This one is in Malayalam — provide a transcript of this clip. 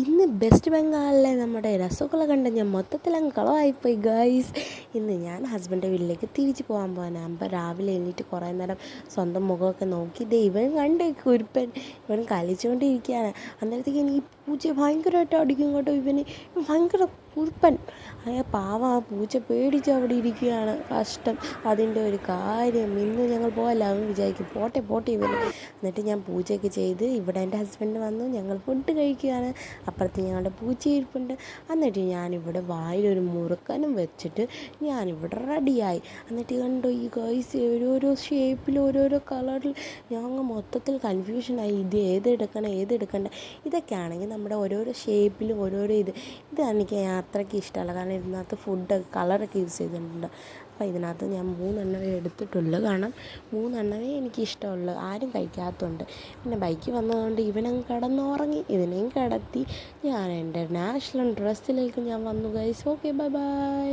ഇന്ന് വെസ്റ്റ് ബംഗാളിലെ നമ്മുടെ രസഗുള കണ്ട് ഞാൻ മൊത്തത്തിലങ്ങ് കളവായിപ്പോയി ഗൈസ്. ഇന്ന് ഞാൻ ഹസ്ബൻഡിൻ്റെ വീട്ടിലേക്ക് തിരിച്ച് പോകാൻ പോകാനാണ്. അപ്പം രാവിലെ എഴുന്നേറ്റ് കുറേ നേരം സ്വന്തം മുഖമൊക്കെ നോക്കി ഇവൻ കണ്ടേ കുരുപ്പൻ ഇവൻ കളിച്ചുകൊണ്ടിരിക്കുകയാണ്. അന്നേരത്തേക്ക് ഈ പൂച്ചയെ ഭയങ്കരമായിട്ട് അടിക്കും കേട്ടോ. ഇവൻ ഭയങ്കര കുരുപ്പൻ. പാവ ആ പൂച്ച പേടിച്ച് അവിടെ ഇരിക്കുകയാണ്. കഷ്ടം അതിൻ്റെ ഒരു കാര്യം. ഇന്ന് ഞങ്ങൾ പോകല്ല അവൻ വിചാരിക്കും പോട്ടെ ഇവന്. എന്നിട്ട് ഞാൻ പൂജയൊക്കെ ചെയ്ത് ഇവിടെ എൻ്റെ ഹസ്ബൻഡ് വന്നു. ഞങ്ങൾ ഫുഡ് കഴിക്കുകയാണ്. അപ്പുറത്ത് ഞങ്ങളുടെ പൂച്ച ഇരിപ്പുണ്ട്. എന്നിട്ട് ഞാനിവിടെ വായിലൊരു മുറുക്കനും വെച്ചിട്ട് ഞാനിവിടെ റെഡിയായി. എന്നിട്ട് കണ്ടോ ഈ ഗൈസ് ഓരോരോ ഷേപ്പിൽ ഓരോരോ കളറിൽ ഞങ്ങൾ മൊത്തത്തിൽ കൺഫ്യൂഷനായി. ഇത് ഏതെടുക്കണ്ട. ഇതൊക്കെ ആണെങ്കിൽ നമ്മുടെ ഓരോരോ ഷേപ്പിലും ഓരോരോ ഇതെനിക്ക് അത്രയ്ക്ക് ഇഷ്ടമല്ല. കാരണം ഇതിനകത്ത് ഫുഡ് കളറൊക്കെ യൂസ് ചെയ്തിട്ടുണ്ട്. അപ്പോൾ ഇതിനകത്ത് ഞാൻ 3 എണ്ണമേ എടുത്തിട്ടുള്ളൂ. കാരണം 3 എണ്ണമേ എനിക്ക് ഇഷ്ടമുള്ളൂ. ആരും കഴിക്കാത്തതുകൊണ്ട്. പിന്നെ ബൈക്ക് വന്നതുകൊണ്ട് ഇവനങ്ങ് കിടന്നുറങ്ങി. ഇതിനെയും കിടത്തി ഞാൻ എൻ്റെ നാഷണൽ ഡ്രസ്സിലേക്ക് ഞാൻ വന്നു ഗൈസ്. Okay bye.